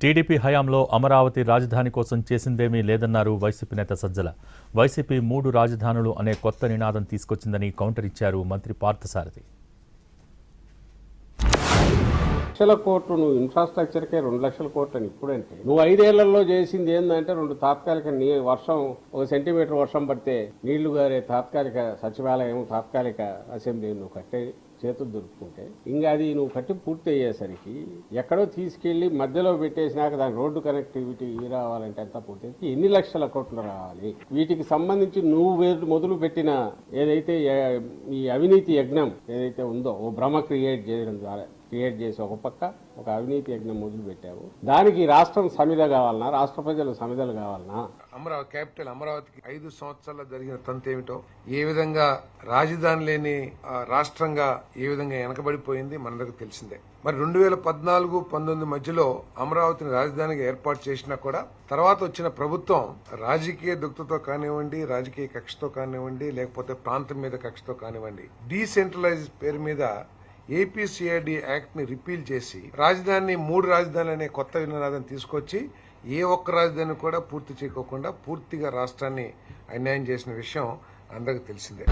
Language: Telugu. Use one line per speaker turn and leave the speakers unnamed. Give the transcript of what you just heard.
టీడీపీ హయాంలో అమరావతి రాజధాని కోసం చేసిందేమీ లేదన్నారు వైసీపీ నేత సజ్జల. వైసీపీ 3 రాజధానులు అనే కొత్త నినాదం తీసుకొచ్చిందని కౌంటర్ ఇచ్చారు మంత్రి పార్థసారథి.
లక్షల కోట్లు నువ్వు ఇన్ఫ్రాస్ట్రక్చర్కే 2 లక్షల కోట్లు అని ఇప్పుడంటే నువ్వు 5 ఏళ్లలో చేసింది ఏంటంటే 2 తాత్కాలిక వర్షం 1 సెంటీమీటర్ వర్షం పడితే నీళ్లు గారే తాత్కాలిక సచివాలయం, తాత్కాలిక అసెంబ్లీ నువ్వు కట్టే చేతులు దొరుకుతుంటే ఇంకా అది నువ్వు కట్టి పూర్తి అయ్యేసరికి ఎక్కడో తీసుకెళ్లి మధ్యలో పెట్టేసినాక దాని రోడ్డు కనెక్టివిటీ రావాలంటే ఎంత పూర్తి ఎన్ని లక్షల కోట్లు రావాలి? వీటికి సంబంధించి నువ్వు మొదలు పెట్టిన ఏదైతే ఈ అవినీతి యజ్ఞం ఏదైతే ఉందో ఓ భ్రమ క్రియేట్ చేసి ఒక పక్క ఒక అవినీతి యజ్ఞం మొదలు పెట్టావు. దానికి రాష్ట్రం సమిధ కావాలన్నా, రాష్ట్ర ప్రజలు సమిధలు కావాలన్నా?
అమరావతి క్యాపిటల్ అమరావతికి 5 సంవత్సరాల్లో జరిగిన తంతు ఏమిటో, ఏ విధంగా రాజధాని లేని రాష్ట్రంగా ఏ విధంగా వెనకబడిపోయింది మనందరికి తెలిసిందే. మరి 2014-19 మధ్యలో అమరావతిని రాజధానిగా ఏర్పాటు చేసినా కూడా తర్వాత వచ్చిన ప్రభుత్వం రాజకీయ దుక్తతో కానివ్వండి, రాజకీయ కక్షతో కానివ్వండి, లేకపోతే ప్రాంతం మీద కక్షతో కానివ్వండి, డీసెంట్రలైజ్ పేరు మీద ఏపీసీఐడి యాక్ట్ ని రిపీల్ చేసి రాజధాని 3 రాజధానులు అనే కొత్త నినాదం తీసుకొచ్చి ఏ ఒక్క రాజధాని కూడా పూర్తి చేయకోకుండా పూర్తిగా రాష్ట్రాన్ని అన్యాయం చేసిన విషయం అందరికి తెలిసిందే.